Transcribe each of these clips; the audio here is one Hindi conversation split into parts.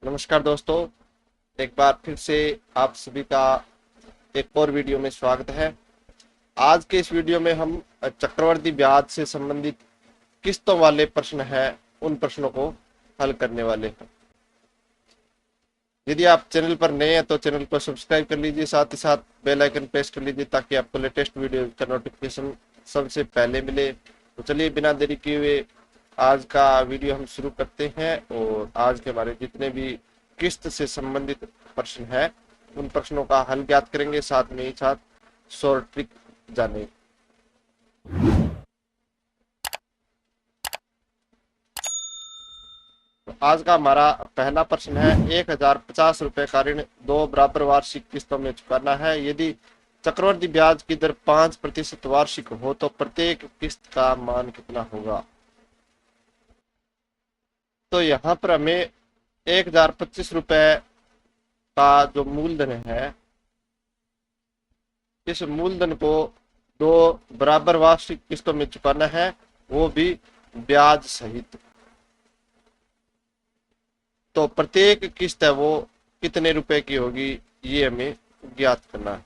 नमस्कार दोस्तों, एक बार फिर से आप सभी का एक और वीडियो में स्वागत है। आज के इस वीडियो में हम चक्रवृद्धि ब्याज से संबंधित किस्तों वाले प्रश्न हैं, उन प्रश्नों को हल करने वाले हैं। यदि आप चैनल पर नए हैं तो चैनल को सब्सक्राइब कर लीजिए, साथ ही साथ बेल आइकन प्रेस कर लीजिए ताकि आपको लेटेस्ट वीडियो का नोटिफिकेशन सबसे पहले मिले। तो चलिए बिना देरी किए हुए आज का वीडियो हम शुरू करते हैं और आज के हमारे जितने भी किस्त से संबंधित प्रश्न है उन प्रश्नों का हल ज्ञात करेंगे, साथ में ही साथ शॉर्ट ट्रिक जानेंगे। तो आज का हमारा पहला प्रश्न है, 1050 रुपए का ऋण 2 बराबर वार्षिक किस्तों में चुकाना है। यदि चक्रवृद्धि ब्याज की दर 5% वार्षिक हो तो प्रत्येक किस्त का मान कितना होगा। तो यहाँ पर हमें 1025 रुपए का जो मूलधन है, इस मूलधन को 2 बराबर वार्षिक किस्तों में चुकाना है, वो भी ब्याज सहित। तो प्रत्येक किस्त है वो कितने रुपए की होगी, ये हमें ज्ञात करना है।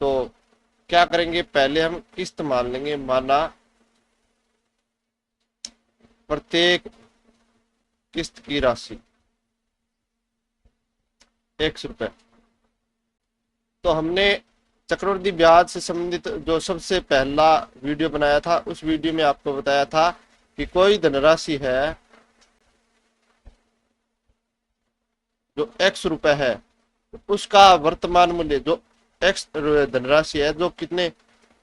तो क्या करेंगे, पहले हम किस्त मान लेंगे। माना प्रत्येक किस्त की राशि 100 रुपए। तो हमने चक्रवृद्धि ब्याज से संबंधित जो सबसे पहला वीडियो बनाया था, उस वीडियो में आपको बताया था कि कोई धनराशि है जो x रुपए है, उसका वर्तमान मूल्य जो x धनराशि है जो कितने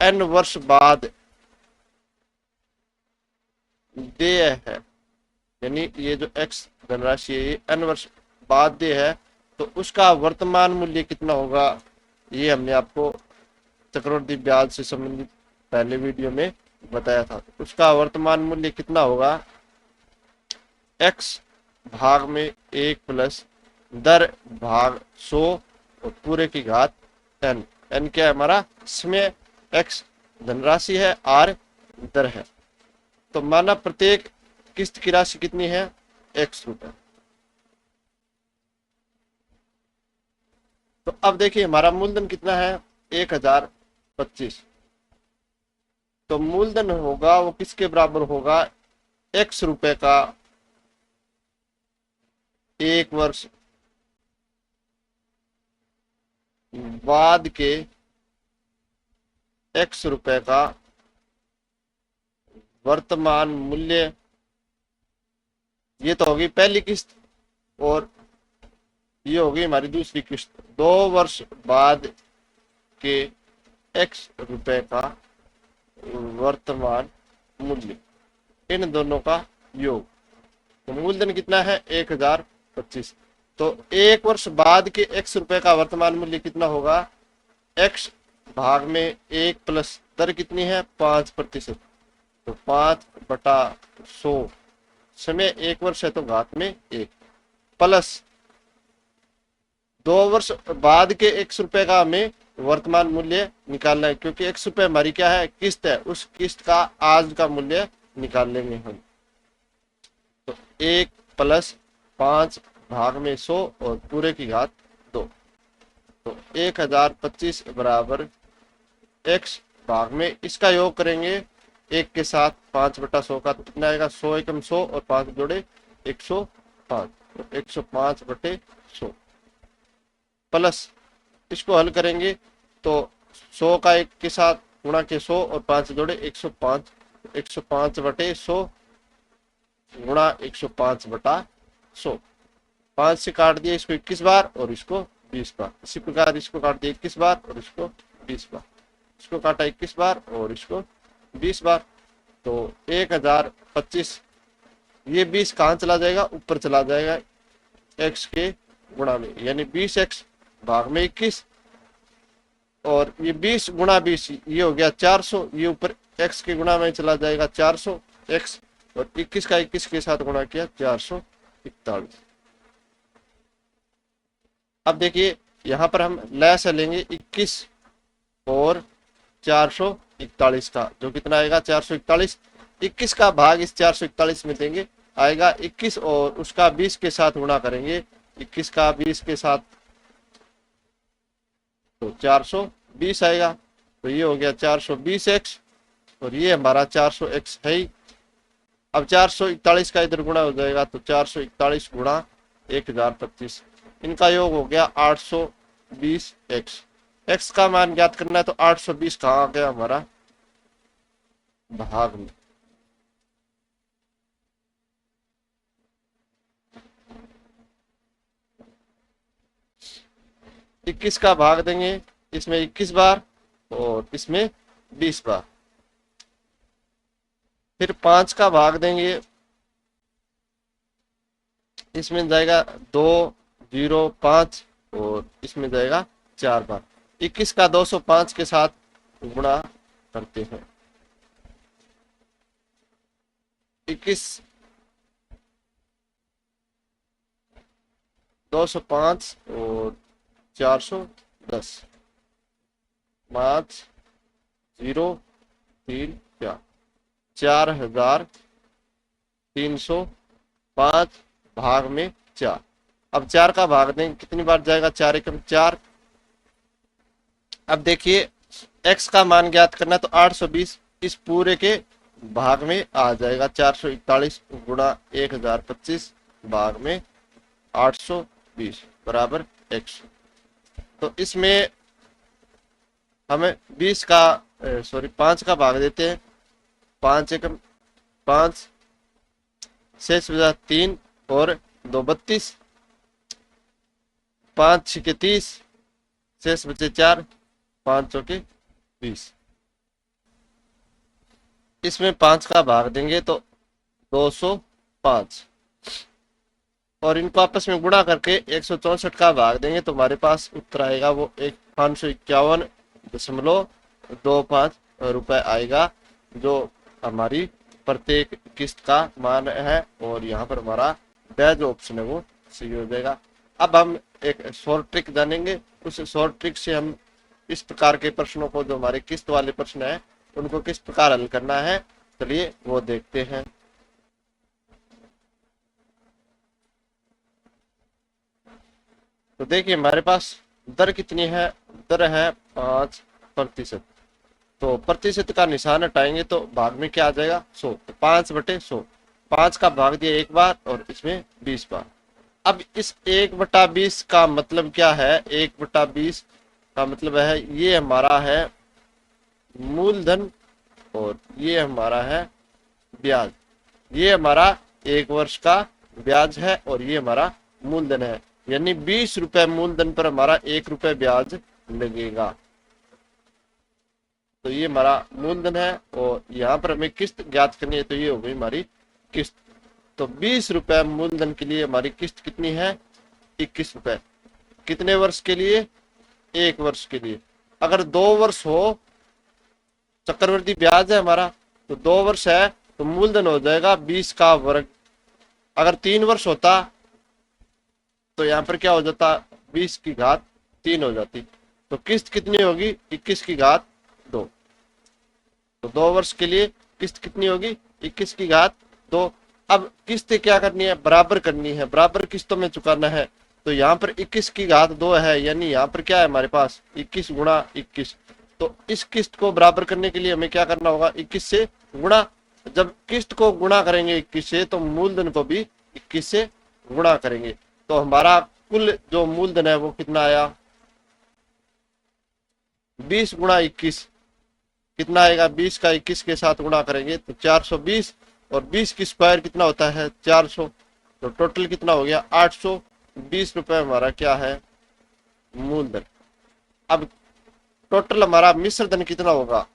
n वर्ष बाद देय है, यानी ये जो x धनराशि है ये n वर्ष बाद देय है, तो उसका वर्तमान मूल्य कितना होगा, ये हमने आपको चक्रवृद्धि ब्याज से संबंधित पहले वीडियो में बताया था। उसका वर्तमान मूल्य कितना होगा, x भाग में 1 प्लस दर भाग 100 और पूरे की घात n। n क्या है हमारा समय, x धनराशि है, r दर है। तो माना प्रत्येक किस्त की राशि कितनी है, 100 रुपए। तो अब देखिए हमारा मूलधन कितना है, 1025। तो मूलधन होगा वो किसके बराबर होगा, 100 रुपए का 1 वर्ष बाद के 100 रुपए का वर्तमान मूल्य। ये तो होगी पहली किस्त और ये होगी हमारी दूसरी किस्त। 2 वर्ष बाद के x रुपए का वर्तमान मूल्य, इन दोनों का योग। तो मूलधन कितना है, 1025। तो 1 वर्ष बाद के x रुपए का वर्तमान मूल्य कितना होगा, x भाग में 1 प्लस दर कितनी है, 5%। तो 5/100, समय 1 वर्ष है तो घात में 1, प्लस 2 वर्ष बाद के 100 रुपए का हमें वर्तमान मूल्य निकालना है, क्योंकि 100 रुपए हमारी क्या है, किस्त है, उस किस्त का आज का मूल्य निकाल लेंगे हम। तो 1 प्लस 5 भाग में 100 और पूरे की घात 2। तो 1025 बराबर x भाग में इसका योग करेंगे 1 के साथ 5/100 का, तो कितना आएगा, 100 एकम 100 और 5 जोड़े 105। तो 105/100 प्लस इसको हल करेंगे तो 100 का 1 के साथ गुणा के 100 और 5 जोड़े 105। 105/100 गुणा 105/100। 5 से काट दिया इसको 21 बार और इसको 20 बार। इसी प्रकार इसको काट दिया 21 बार और इसको 20 बार। इसको काटा 21 बार और इसको 20 बार। तो 1025, ये 20 कहाँ चला जाएगा, ऊपर चला जाएगा x के गुणा में, यानी 20x भाग में 21 और ये 20 गुणा 20 ये हो गया 400। ये ऊपर x के गुणा में चला जाएगा 400x और 21 का 21 के साथ गुणा किया 441। अब देखिए यहाँ पर हम लैस लेंगे 21 और 441 का, जो कितना आएगा 441। 21 का भाग इस 441 में देंगे आएगा 21 और उसका 20 के साथ गुणा करेंगे, 21 का 20 के साथ तो 420 आएगा। तो ये हो गया 420x और ये हमारा 400x है ही। अब 441 का इधर गुणा हो जाएगा तो 441 गुणा 1025, इनका योग हो गया 820x। x का मान ज्ञात करना है तो 820 कहाँ आ गया हमारा भाग में। इक्कीस का भाग देंगे, इसमें 21 बार और इसमें 20 बार। फिर 5 का भाग देंगे, इसमें जाएगा 205 और इसमें जाएगा 4 बार। 21 का 205 के साथ गुणा करते हैं। 21 205 और 410, 5 0 3 4, 4305 भाग में 4। अब 4 का भाग देंगे, कितनी बार जाएगा, 4 एकम 4। अब देखिए x का मान ज्ञात करना है तो 820 इस पूरे के भाग में आ जाएगा, 441 गुणा 1025 भाग में 820 बराबर x। तो इसमें हमें 20 का 5 का भाग देते हैं, 5 एकम 5, शेष बचा 3 और 2 32, 5 6 30, शेष बचे 4, 5 चौके 20। इसमें 5 का भाग देंगे तो 205 और इनको आपस में गुणा करके 164 का भाग देंगे तो हमारे पास उत्तर आएगा वो 551.25 रुपए आएगा, जो हमारी प्रत्येक किस्त का मान है। और यहाँ पर हमारा ड जो ऑप्शन है वो सही हो जाएगा। अब हम एक शॉर्ट ट्रिक जानेंगे, उस शॉर्ट ट्रिक से हम इस प्रकार के प्रश्नों को, जो हमारे किस्त वाले प्रश्न है, उनको किस प्रकार हल करना है, चलिए वो देखते हैं। तो देखिए हमारे पास दर कितनी है, दर है 5%। तो प्रतिशत का निशान हटाएंगे तो भाग में क्या आ जाएगा 100, तो 5/100, 5 का भाग दिया एक बार और इसमें 20 बार। अब इस 1/20 का मतलब क्या है, 1/20 का मतलब है ये हमारा है मूलधन और ये हमारा है ब्याज। ये हमारा 1 वर्ष का ब्याज है और ये हमारा मूलधन है, यानी 20 रुपए मूलधन पर हमारा 1 रुपए ब्याज लगेगा। तो ये हमारा मूलधन है और यहाँ पर हमें किस्त ज्ञात करनी है, तो ये हो गई हमारी किस्त। तो 20 रुपए मूलधन के लिए हमारी किस्त कितनी है, 21 रुपए। कितने वर्ष के लिए, 1 वर्ष के लिए। अगर 2 वर्ष हो, चक्रवृद्धि ब्याज है हमारा, तो 2 वर्ष है तो मूलधन हो जाएगा 20 का वर्ग। अगर 3 वर्ष होता तो यहाँ पर क्या हो जाता, 20 की घात 3 हो जाती। तो किस्त कितनी होगी, 21 की घात 2। तो 2 वर्ष के लिए किस्त कितनी होगी, 21 की घात 2। अब किस्त क्या करनी है, बराबर करनी है, बराबर किस्तों में चुकाना है। तो यहाँ पर 21 की घात 2 है, यानी यहाँ पर क्या है हमारे पास 21 गुणा 21। तो इस किस्त को बराबर करने के लिए हमें क्या करना होगा, 21 से गुणा। जब किस्त को गुणा करेंगे 21 से तो मूलधन को भी 21 से गुणा करेंगे। तो हमारा कुल जो मूलधन है वो कितना आया, 20 गुणा 21 कितना आएगा, 20 का 21 के साथ गुणा करेंगे तो 420 और 20 की स्क्वायर कितना होता है 400। तो टोटल कितना हो गया 820 रुपए हमारा क्या है मूलधन। अब टोटल हमारा मिश्र धन कितना होगा,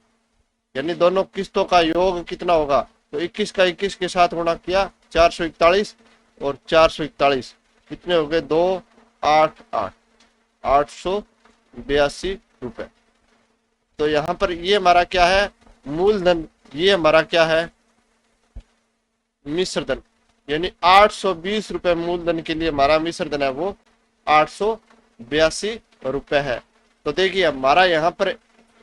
यानी दोनों किस्तों का योग कितना होगा। तो 21 का 21 के साथ गुणा किया 441 और 441 कितने हो गए 288, 882 रुपए। तो यहाँ पर ये हमारा क्या है मूलधन, ये हमारा क्या है मिश्र धन, यानी 820 रुपए मूलधन के लिए हमारा मिश्र धन है वो 882 रुपए है। तो देखिए हमारा यहाँ पर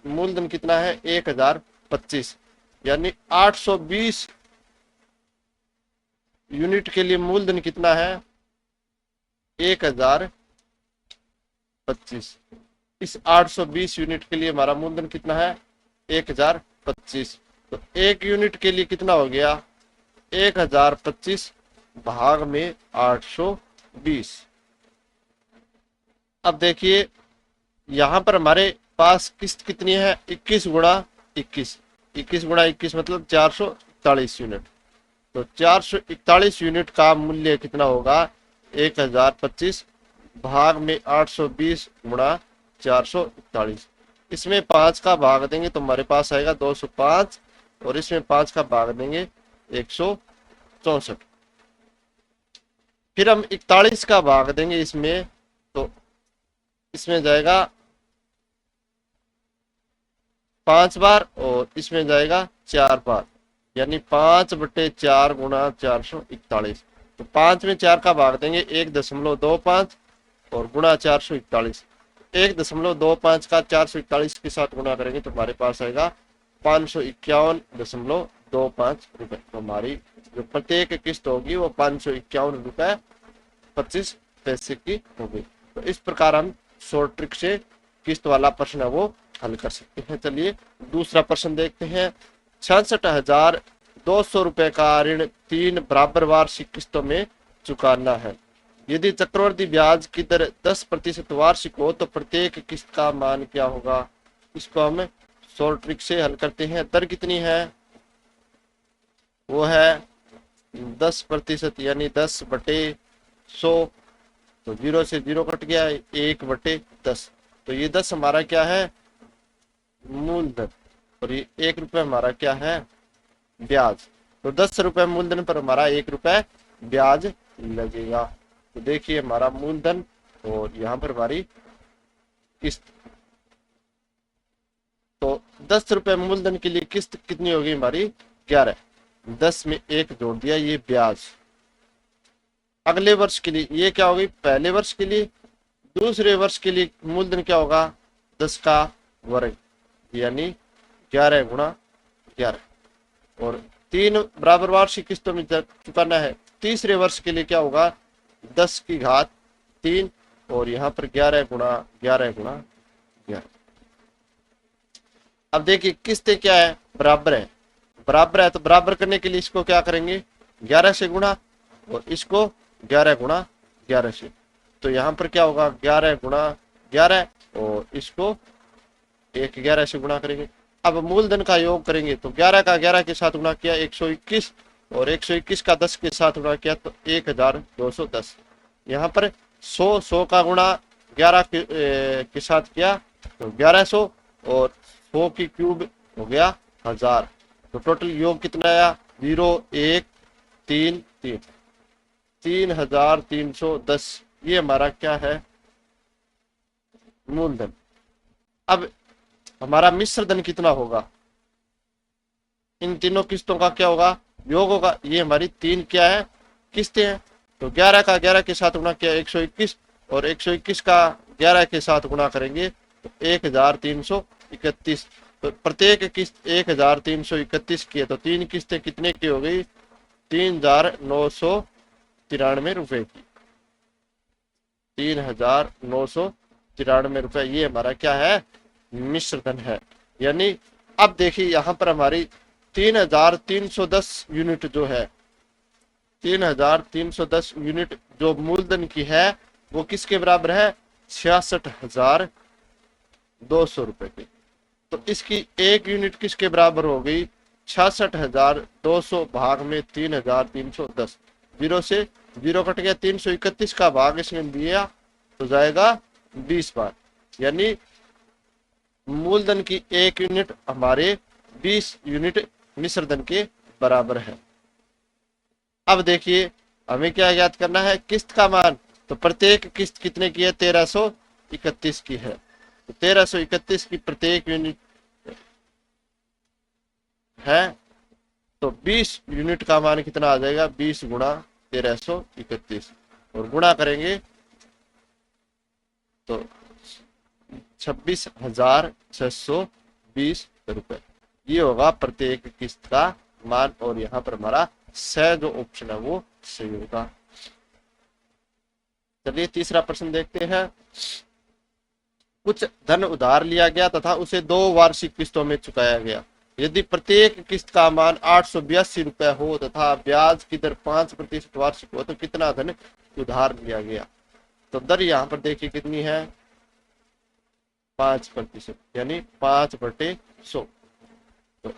मूलधन कितना है 1025, यानी 820 यूनिट के लिए मूलधन कितना है? 1025। इस 820 यूनिट के लिए हमारा मूलधन कितना है? 1025। तो एक यूनिट के लिए कितना हो गया? 1025 भाग में 820। अब देखिए यहां पर हमारे पास किस्त कितनी है? 21 गुणा 21। 21 गुणा 21 मतलब 441 यूनिट। तो 441 यूनिट का मूल्य कितना होगा? 1025 भाग में 820 गुणा 441। इसमें 5 का भाग देंगे तो हमारे पास आएगा 205 और इसमें 5 का भाग देंगे 164। फिर हम 41 का भाग देंगे इसमें तो इसमें जाएगा 5 बार और इसमें जाएगा 4 बार, यानी 5/4 गुणा 441। तो 5 में 4 का भाग देंगे 1.25 और गुणा 441। 1.25 का 441 के साथ गुणा करेंगे तो हमारे पास आएगा 551.25 रुपए। तो हमारी जो प्रत्येक किस्त होगी वो 551 रुपए 25 पैसे की होगी। तो इस प्रकार हम शॉर्ट ट्रिक से किस्त वाला प्रश्न है वो हल कर सकते हैं। चलिए दूसरा प्रश्न देखते हैं। 66,200 रुपए का ऋण 3 बराबर वार्षिक किस्तों में चुकाना है। यदि चक्रवृद्धि ब्याज की दर 10% वार्षिक हो तो प्रत्येक किस्त का मान क्या होगा? इसको हम शॉर्ट ट्रिक से हल करते हैं। दर कितनी है? वो है 10%, यानी 10/100। तो 0 से 0 कट गया, 1/10। तो ये 10 हमारा क्या है? मूलधन। और ये 1 रुपए हमारा क्या है? ब्याज। तो 10 रुपए मूलधन पर हमारा 1 रुपए ब्याज लगेगा। तो देखिए हमारा मूलधन और यहाँ पर हमारी किस्त। तो 10 रुपए मूलधन के लिए किस्त कितनी होगी हमारी? 11। 10 में 1 जोड़ दिया, ये ब्याज। अगले वर्ष के लिए ये क्या होगी? पहले वर्ष के लिए। दूसरे वर्ष के लिए मूलधन क्या होगा? 10 का वर्ग, यानी 11 गुणा 11। और 3 बराबर वार्षिक किस्तों में चुकाना है। तीसरे वर्ष के लिए क्या होगा? 10 की घात 3 और यहाँ पर 11 गुणा 11 गुणा 11। अब देखिए किस्तें क्या है? बराबर है। बराबर है तो बराबर करने के लिए इसको क्या करेंगे? 11 से गुणा और इसको 11 गुणा 11 से। तो यहाँ पर क्या होगा? 11 गुणा 11 और इसको 11 से गुणा करेंगे। अब मूलधन का योग करेंगे तो 11 का 11 के साथ गुणा किया 121 और 121 का 10 के साथ गुणा किया तो 1210। यहाँ पर 100 का गुणा 11 के साथ किया तो 1100 और 100 की क्यूब हो गया 1000। तो टोटल योग कितना आया? 0 1 3 3 3310। ये हमारा क्या है? मूलधन। अब हमारा मिश्र धन कितना होगा? इन तीनों किस्तों का क्या होगा? योग होगा। ये हमारी 3 क्या है? किस्तें हैं। तो 11 का 11 के साथ गुणा किया 121 और 121 का 11 के साथ गुणा करेंगे तो 1331। तो प्रत्येक किस्त 1331 की है। तो 3 किस्तें कितने की हो गई? 3993 रुपए की। 3993 रुपए। ये हमारा क्या है? मिश्र धन है। यानी अब देखिए यहां पर हमारी 3310 यूनिट जो है, 3310 यूनिट जो मूलधन की है वो किसके बराबर है? 66,200 रुपए की। तो इसकी एक यूनिट किसके बराबर हो गई? 66,200 भाग में 3310। 0 से 0 कट गया, 331 का भाग इसमें दिया तो जाएगा 20 बार, यानी मूलधन की एक यूनिट हमारे 20 यूनिट मिश्र धन के बराबर है। अब देखिए हमें क्या ज्ञात करना है? किस्त का मान। तो प्रत्येक किस्त कितने की है? 1331 की है। तो 1331 की प्रत्येक यूनिट है तो 20 यूनिट का मान कितना आ जाएगा? 20 गुणा 1331 और गुणा करेंगे तो 26,620 रुपए। ये होगा प्रत्येक किस्त का मान और यहाँ पर हमारा स जो ऑप्शन है वो सही होगा। चलिए तीसरा प्रश्न देखते हैं। कुछ धन उधार लिया गया तथा उसे 2 वार्षिक किस्तों में चुकाया गया। यदि प्रत्येक किस्त का मान 882 रुपए हो तथा ब्याज की दर 5% वार्षिक हो तो कितना धन उधार लिया गया। तो दर यहाँ पर देखिए कितनी है, 5%, यानी 5/100। तो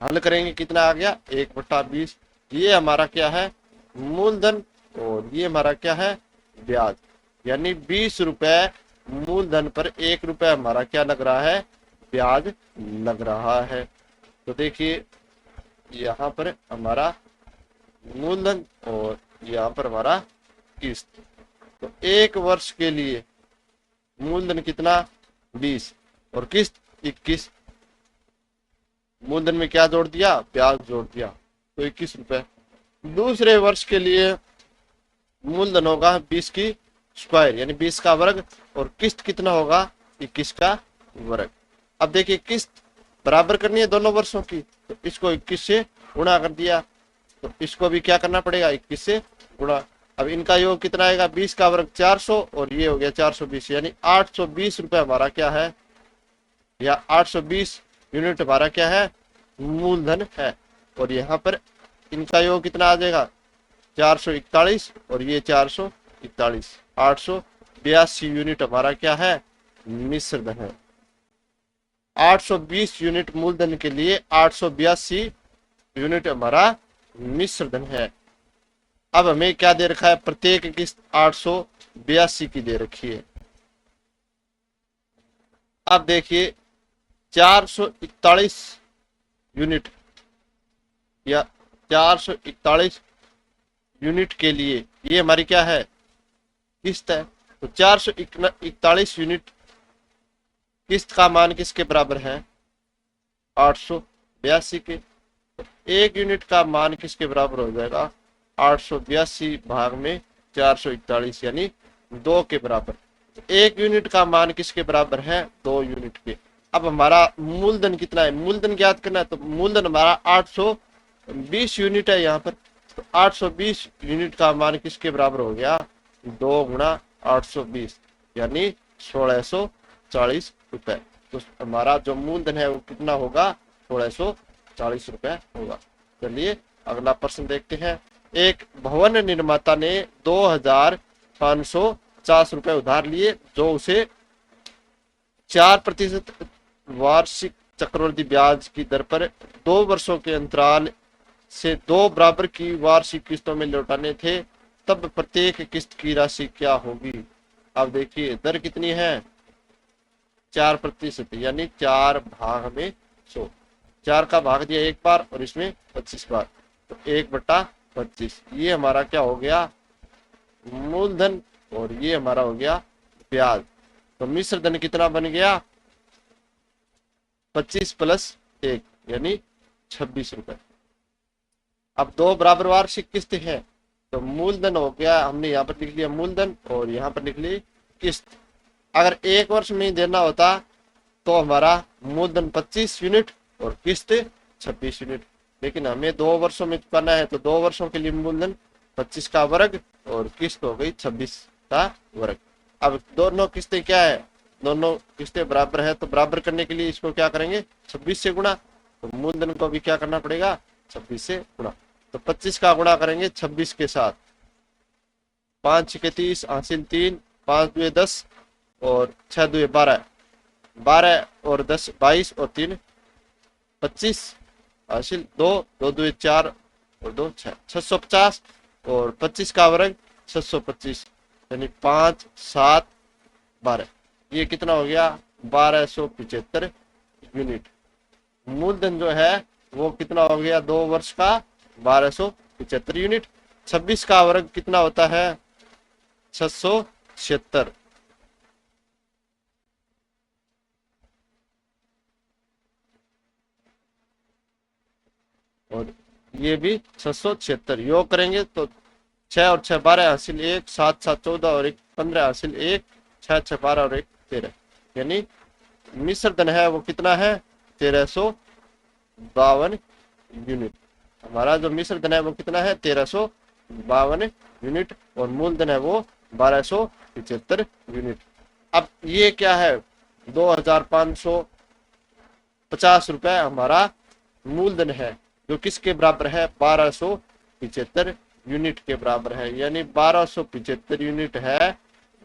हल करेंगे कितना आ गया, 1/20। ये हमारा क्या है, मूलधन, और ये हमारा क्या है, ब्याज। यानी 20 रुपए मूलधन पर 1 रुपए हमारा क्या लग रहा है, ब्याज लग रहा है। तो देखिए यहाँ पर हमारा मूलधन और यहाँ पर हमारा किस्त। तो 1 वर्ष के लिए मूलधन कितना, 20 और किस्त 21। मूलधन में क्या जोड़ दिया, ब्याज जोड़ दिया, तो 21 रुपए। दूसरे वर्ष के लिए मूलधन होगा 20 की स्क्वायर यानी 20 का वर्ग, और किस्त कितना होगा, 21 का वर्ग। अब देखिए किस्त बराबर करनी है दोनों वर्षों की, तो इसको 21 से गुणा कर दिया, तो इसको भी क्या करना पड़ेगा, 21 से गुणा। अब इनका योग कितना आएगा, 20 का वर्ग 400 और ये हो गया 420, यानी 820 रुपए हमारा क्या है, या 820 यूनिट हमारा क्या है, मूलधन है। और यहाँ पर इनका योग कितना आ जाएगा, 441 और ये 441, 882 यूनिट हमारा क्या है, मिश्र धन है। 820 यूनिट मूलधन के लिए 882 यूनिट हमारा मिश्र धन है। अब हमें क्या दे रखा है, प्रत्येक किस्त 882 की दे रखी है। अब देखिए 441 यूनिट या 441 यूनिट के लिए ये हमारी क्या है, किस्त है। तो 441 यूनिट किस्त का मान किसके बराबर है, 882 के। तो 1 यूनिट का मान किसके बराबर हो जाएगा, 882 भाग में 441 यानी 2 के बराबर। तो 1 यूनिट का मान किसके बराबर है, 2 यूनिट के। अब हमारा मूलधन कितना है, मूलधन ज्ञात करना है, तो मूलधन हमारा 820 यूनिट है यहाँ पर। तो 820 यूनिट का मान किसके बराबर हो गया, 2 गुणा 820 यानी 1640 रुपए। तो हमारा जो मूलधन है वो कितना होगा, 1640 रुपए होगा। चलिए अगला प्रश्न देखते हैं। एक भवन निर्माता ने 2550 रुपए उधार लिए, जो उसे 4% वार्षिक चक्रवृद्धि ब्याज की दर पर 2 वर्षों के अंतराल से 2 बराबर की वार्षिक किस्तों में लौटाने थे। तब प्रत्येक किस्त की राशि क्या होगी। अब देखिए दर कितनी है, 4% यानी 4 भाग में 100। 4 का भाग दिया 1 बार और इसमें 25 बार, तो 1/25। ये हमारा क्या हो गया, मूलधन, और ये हमारा हो गया ब्याज। तो मिश्र धन कितना बन गया, 25 + 1 यानी 26 रुपए। अब 2 बराबर वार्षिक किस्त है, तो मूलधन हो गया, हमने यहाँ पर लिख लिया मूलधन और यहाँ पर लिख ली किस्त। अगर 1 वर्ष में देना होता तो हमारा मूलधन 25 यूनिट और किस्त 26 यूनिट, लेकिन हमें 2 वर्षों में चुकाना है, तो 2 वर्षों के लिए मूलधन 25 का वर्ग और किस्त हो गई 26 का वर्ग। अब दोनों किस्तें क्या है, दोनों किस्तें बराबर है, तो बराबर करने के लिए इसको क्या करेंगे, 26 से गुणा। तो मूलधन को भी क्या करना पड़ेगा, 26 से गुणा। तो 25 का गुणा करेंगे 26 के साथ, 5 × 30 हासिल 3, 5 × 2 = 10 और 6 × 2 = 12, 12 और 10 22 और 3 25 हासिल 2, 2 × 2 = 4 और 2 6, 650 और 25 का वर्ग 625 यानी 5 7 12। ये कितना हो गया, 1275 यूनिट। मूलधन जो है वो कितना हो गया, 2 वर्ष का 1275 यूनिट। 26 का वर्ग कितना होता है, 676। और ये भी 676, योग करेंगे तो 6 और 6 12 हासिल 1, 7 7 14 और 1 15 हासिल 1, 6 6 12 और 1 13, यानी मिश्र धन है वो कितना है, 1352 यूनिट। हमारा जो मिश्रधन है वो कितना है 1352 यूनिट और मूलधन है वो 1275 यूनिट। अब ये क्या है 2550 रुपए हमारा मूलधन है, जो किसके बराबर है 1275 यूनिट के बराबर है, यानी 1275 यूनिट है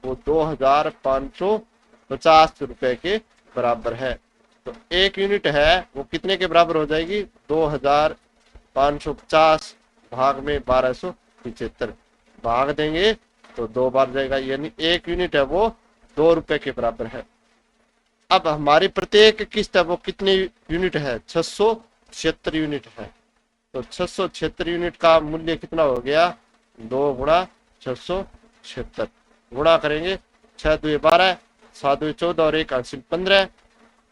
वो 2550 रुपए के बराबर है। तो एक यूनिट है वो कितने के बराबर हो जाएगी 2550 भाग में 1275 भाग देंगे तो 2 बार जाएगा, यानी एक यूनिट है वो 2 रुपए के बराबर है। अब हमारी प्रत्येक किस्त है वो कितनी यूनिट है 676 यूनिट है। तो 676 यूनिट का मूल्य कितना हो गया 2 गुणा 676 गुणा करेंगे 6 2 12 7 2 14 और 1 हासिल 15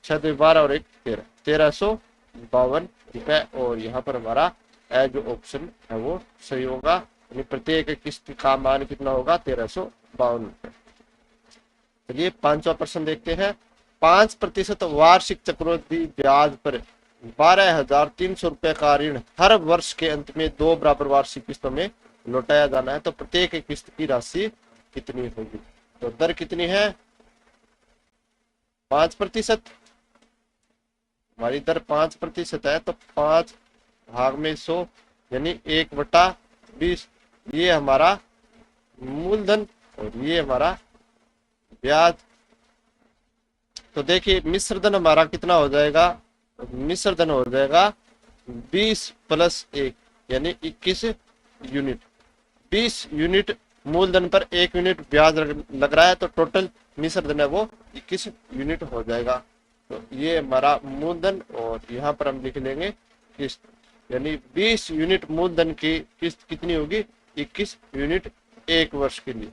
6 2 12 और 1 13 1352 रुपए। और यहाँ पर हमारा जो ऑप्शन है वो सही होगा, यानी प्रत्येक किस्त का मान कितना होगा 1352 रुपए। चलिए 5वां प्रश्न देखते हैं। 5% वार्षिक चक्रवृद्धि ब्याज पर 12,300 रुपए का ऋण हर वर्ष के अंत में 2 बराबर वार्षिक किस्तों में लौटाया जाना है, तो प्रत्येक किस्त की राशि कितनी होगी। तो दर कितनी है 5%, हमारी दर 5% है, तो 5 भाग में 100 यानी 1/20 ये हमारा मूलधन और ये हमारा ब्याज। तो देखिए मिश्रधन हमारा कितना हो जाएगा, मिश्रधन हो जाएगा 20 + 1 यानी 21 यूनिट। 20 यूनिट मूलधन पर 1 यूनिट ब्याज लग रहा है, तो टोटल मिश्रधन है वो 21 यूनिट हो जाएगा। तो ये हमारा मूलधन और यहाँ पर हम लिख लेंगे किस्त, यानी 20 यूनिट मूलधन की किस्त कितनी होगी 21 यूनिट 1 वर्ष के लिए।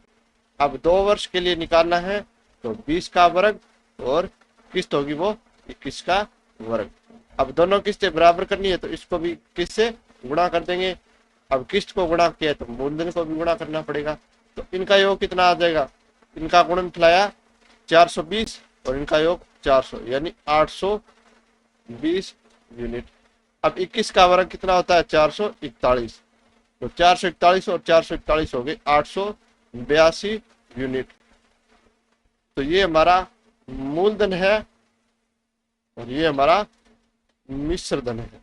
अब 2 वर्ष के लिए निकालना है तो 20 का वर्ग और किस्त होगी वो 21 का वर्ग। अब दोनों किस्तें बराबर करनी है तो इसको भी किस्त से गुणा कर देंगे। अब किस्त को गुणा किया तो मूलधन को भी गुणा करना पड़ेगा, तो इनका योग कितना आ जाएगा, इनका गुणनफल आया 420 और इनका योग 400 यानी 820 यूनिट। अब 21 का वर्ग कितना होता है 441, तो 441 और 441 हो गए 882 यूनिट। तो ये हमारा मूलधन है और ये हमारा मिश्रधन है।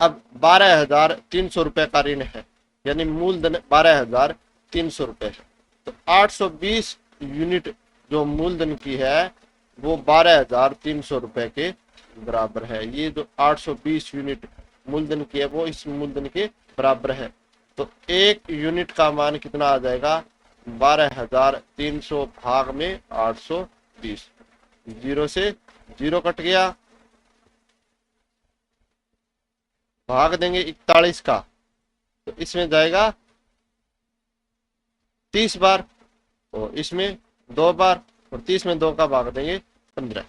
अब 12,300 रुपए का ऋण है, यानी मूलधन 12,300 रुपए है, तो 820 यूनिट जो मूलधन की है वो 12,300 रुपए के बराबर है। ये जो 820 यूनिट मूलधन की है वो इस मूलधन के बराबर है। तो एक यूनिट का मान कितना आ जाएगा 12,300 भाग में 820, 0 से 0 कट गया, भाग देंगे 41 का तो इसमें जाएगा 30 बार और इसमें 2 बार और 30 में 2 का भाग देंगे 15।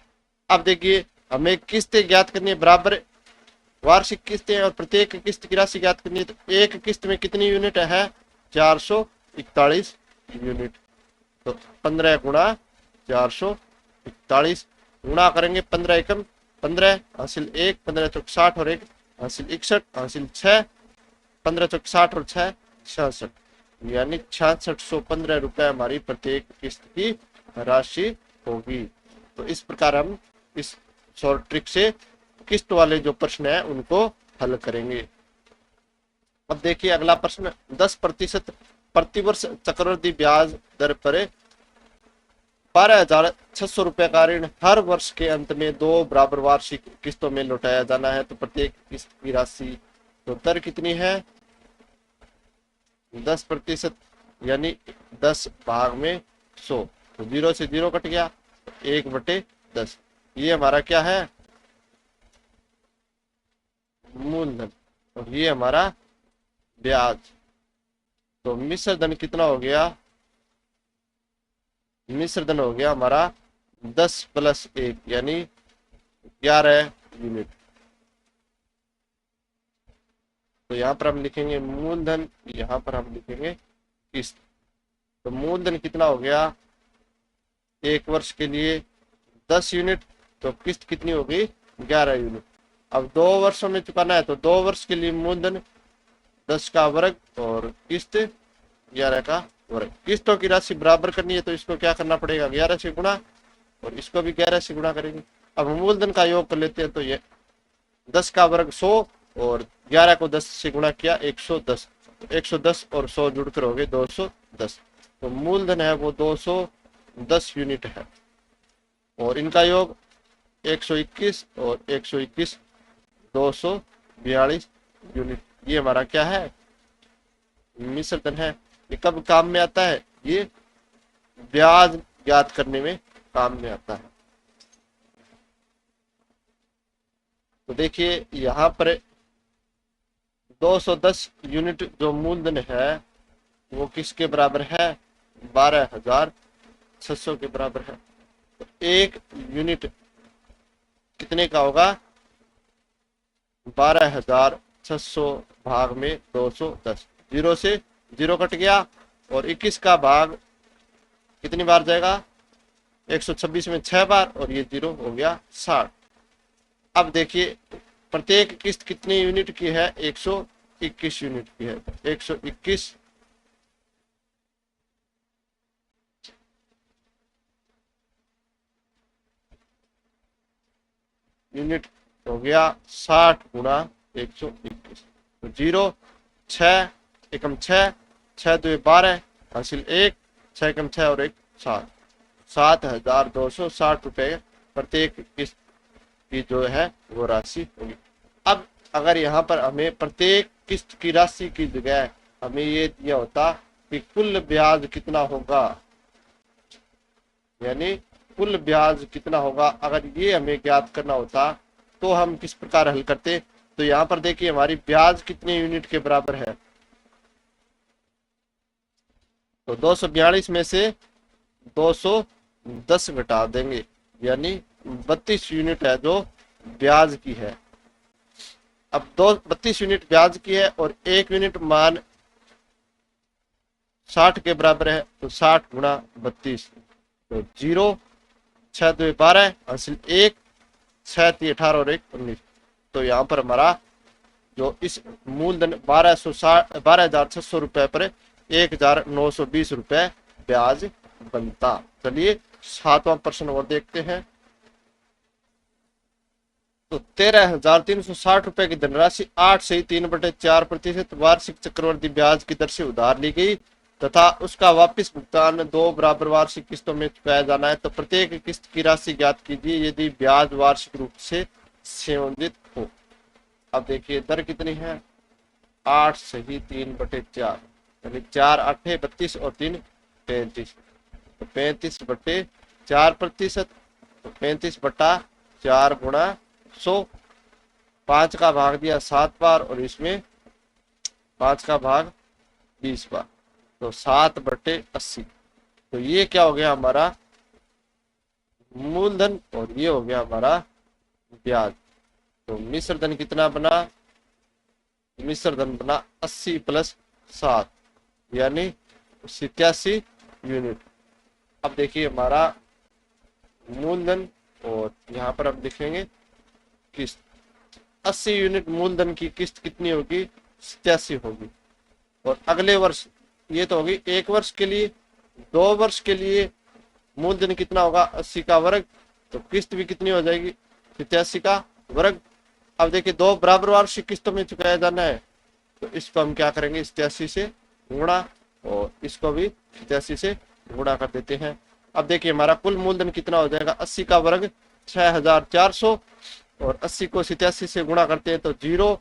अब देखिए हमें किस्तें ज्ञात करनी है, बराबर वार्षिक किस्तें और प्रत्येक किस्त की राशि ज्ञात करनी है। तो एक किस्त में कितनी यूनिट है 441 यूनिट, तो 15 गुणा 441 गुणा करेंगे 15 एकम 15 हासिल 1 15 चौक 60 और 1 हासिल 61 हासिल 6 15 चौक 60 और 6 66 यानी 6615 रुपए हमारी प्रत्येक किस्त की राशि होगी। तो इस प्रकार हम इस शॉर्ट ट्रिक से किस्त वाले जो प्रश्न है उनको हल करेंगे। अब देखिए अगला प्रश्न 10% प्रतिवर्ष चक्रवृद्धि ब्याज दर पर 12,600 रुपए का ऋण हर वर्ष के अंत में 2 बराबर वार्षिक किस्तों में लौटाया जाना है, तो प्रत्येक किस्त की राशि तो दर कितनी है 10% यानी 10 भाग में 100, तो 0 से 0 कट गया 1/10। ये हमारा क्या है मूलधन और ये हमारा ब्याज। तो मिश्रधन कितना हो गया, मिश्रधन हो गया हमारा 10 + 1 यानी 11 यूनिट। तो यहाँ पर हम लिखेंगे मूलधन, यहाँ पर हम लिखेंगे किस्त। तो मूलधन कितना हो गया 1 वर्ष के लिए 10 यूनिट, तो किस्त कितनी होगी 11 यूनिट। अब 2 वर्षों में चुकाना है तो 2 वर्ष के लिए मूलधन 10 का वर्ग और किस्त 11 का वर्ग। किस्तों की राशि बराबर करनी है तो इसको क्या करना पड़ेगा, 11 से गुणा, और इसको भी 11 से गुणा करेंगे। अब मूलधन का योग कर लेते हैं तो ये 10 का वर्ग 100 और 11 को 10 से गुणा किया 110, तो 110 और 100 जुड़कर हो गए 210। तो मूलधन है वो 210 यूनिट है, और इनका योग 121 और 121 242 यूनिट। ये हमारा क्या है, मिश्र धन है। ये कब काम में आता है, ये ब्याज ज्ञात करने में काम में आता है। तो देखिए यहाँ पर 210 यूनिट जो मूलधन है वो किसके बराबर है, 12,600 के बराबर है। तो 1 यूनिट कितने का होगा, 12,600 भाग में 210, 0 से 0 कट गया, और 21 का भाग कितनी बार जाएगा, 126 में 6 बार, और ये 0 हो गया 60। अब देखिए प्रत्येक किस्त कितनी यूनिट की है, 121 यूनिट की है। 121 यूनिट हो गया 60 गुणा 121, तो 0 6 एकम 6 6 2 12 हासिल 1 6 एकम 6 और 1 7, 7,260 रुपए प्रत्येक किस्त की जो है वो राशि होगी। अब अगर यहाँ पर हमें प्रत्येक किस्त की राशि की जगह हमें ये दिया होता कि कुल ब्याज कितना होगा, यानी कुल ब्याज कितना होगा, अगर ये हमें ज्ञात करना होता तो हम किस प्रकार हल करते। तो यहाँ पर देखिए हमारी ब्याज कितने यूनिट के बराबर है, तो 242 में से 210 घटा देंगे, यानी 32 यूनिट है जो ब्याज की है। अब 32 यूनिट ब्याज की है और 1 यूनिट मान 60 के बराबर है, तो 60 गुणा 32, तो 0 6 2 12 हासिल 1 6 3 18 और 1 19। तो यहाँ पर हमारा जो इस मूलधन 12,600 रुपए पर 1,920 रुपए ब्याज बनता। चलिए 7वां प्रश्न और देखते हैं। तो 13,360 रुपए की धनराशि 8 से 3/4% वार्षिक चक्रवृद्धि ब्याज की दर से उधार ली गई तथा उसका वापस भुगतान 2 बराबर वार्षिक किस्तों में चुकाया जाना है। तो प्रत्येक किस्त की राशि ज्ञात कीजिए यदि ब्याज वार्षिक रूप से संयोजित हो। अब देखिए दर कितनी है, 8 सही 3/4, यानी 4 8 32 और 3 35, तो 35/4%, तो 35/4 गुणा 100, 5 का भाग दिया 7 बार और इसमें 5 का भाग 20 बार, तो 7/80। तो ये क्या हो गया हमारा मूलधन और ये हो गया हमारा ब्याज। तो मिश्र धन कितना बना, मिश्र धन बना 80 + 7 यानी 87 यूनिट। अब देखिए हमारा मूलधन और यहाँ पर अब देखेंगे किस्त, 80 यूनिट मूलधन की किस्त कितनी होगी, 87 होगी। और अगले वर्ष ये तो होगी 1 वर्ष के लिए, 2 वर्ष के लिए मूलधन कितना होगा, 80 का वर्ग, तो किस्त भी कितनी हो जाएगी, 87 का वर्ग। अब देखिए 2 बराबर वार्षिक किस्तों में चुकाया जाना है, तो इसको हम क्या करेंगे 87 से गुणा और इसको भी 87 से गुणा कर देते हैं। अब देखिए हमारा कुल मूलधन कितना हो जाएगा, 80 का वर्ग 6,400 और 80 को 87 से गुणा करते हैं तो 0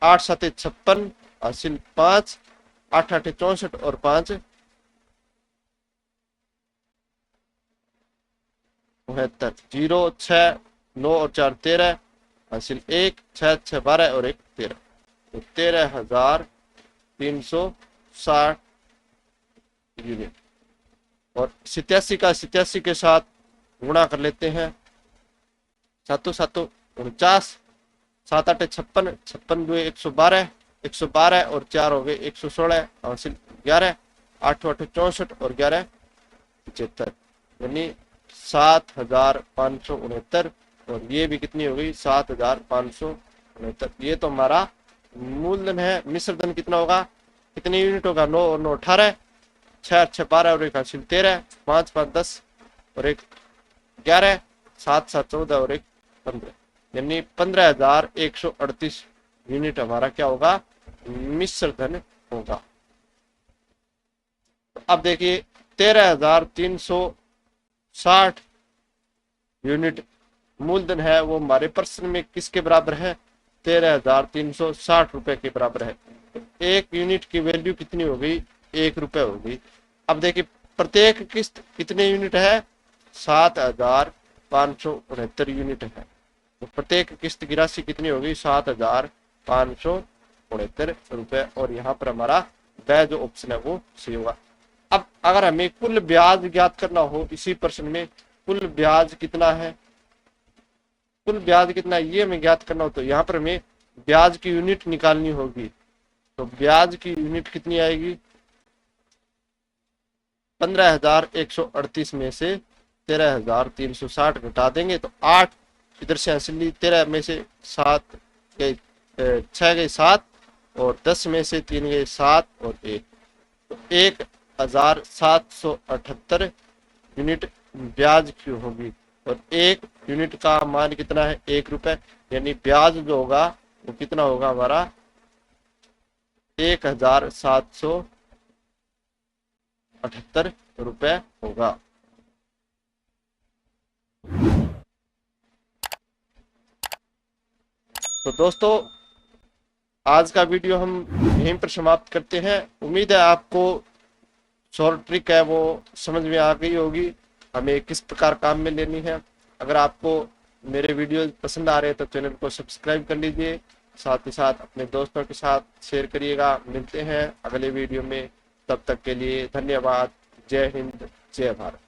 8 7 56 हासिल 5 8 8 64 और 5 72, 0 6 9 और 4 13 हासिल 1 6 6 12 और 1 13, तो 13,360 यूनिट। और 87 का 87 के साथ गुणा कर लेते हैं, 7 7 49, 7 8 56 56 2 112 112 और 4 हो गए 116 हासिल 11 8 8 64 और 11 75, यानी 7,569 और ये भी कितनी हो गई 7,569। ये तो हमारा मूलधन है। मिश्र धन कितना होगा, कितनी यूनिट होगा, 9 और 9 18, 6 और 6 12 और 1 हासिल 13, 5 5 10 और 1 11, 7 7 14 और 1 15, यानी 15,138 यूनिट हमारा क्या होगा, मिश्र धन होगा। अब देखिए 13,360 यूनिट मूलधन है, वो हमारे प्रश्न में किसके बराबर है, 13,360 रुपए के बराबर है। एक यूनिट की वैल्यू कितनी हो गई, 1 रुपए हो गई। अब देखिए प्रत्येक किस्त कितने यूनिट है, 7,569 यूनिट है। तो प्रत्येक किस्त की राशि कितनी होगी, 7,569 रुपए। और यहाँ पर हमारा वह जो ऑप्शन है वो सही होगा। अब अगर हमें कुल ब्याज ज्ञात करना हो इसी प्रश्न में, कुल ब्याज कितना है, कुल ब्याज कितना है ये हमें ज्ञात करना हो, तो यहाँ पर हमें ब्याज की यूनिट निकालनी होगी। तो ब्याज की यूनिट कितनी आएगी, 15,138 में से 13,360 घटा देंगे तो 8 इधर से हासिल ली, 13 में से 7 गए, 6 गए 7 और 10 में से 3 गए 7 और 1, तो 1,778 यूनिट ब्याज की होगी। और एक यूनिट का मान कितना है, 1 रुपए, यानी ब्याज जो होगा वो कितना होगा हमारा 1,778 रुपए होगा। तो दोस्तों आज का वीडियो हम यहीं पर समाप्त करते हैं। उम्मीद है आपको शॉर्ट ट्रिक है वो समझ में आ गई होगी, हमें किस प्रकार काम में लेनी है। अगर आपको मेरे वीडियो पसंद आ रहे हैं तो चैनल को सब्सक्राइब कर लीजिए, साथ ही साथ अपने दोस्तों के साथ शेयर करिएगा। मिलते हैं अगले वीडियो में, तब तक के लिए धन्यवाद। जय हिंद, जय भारत।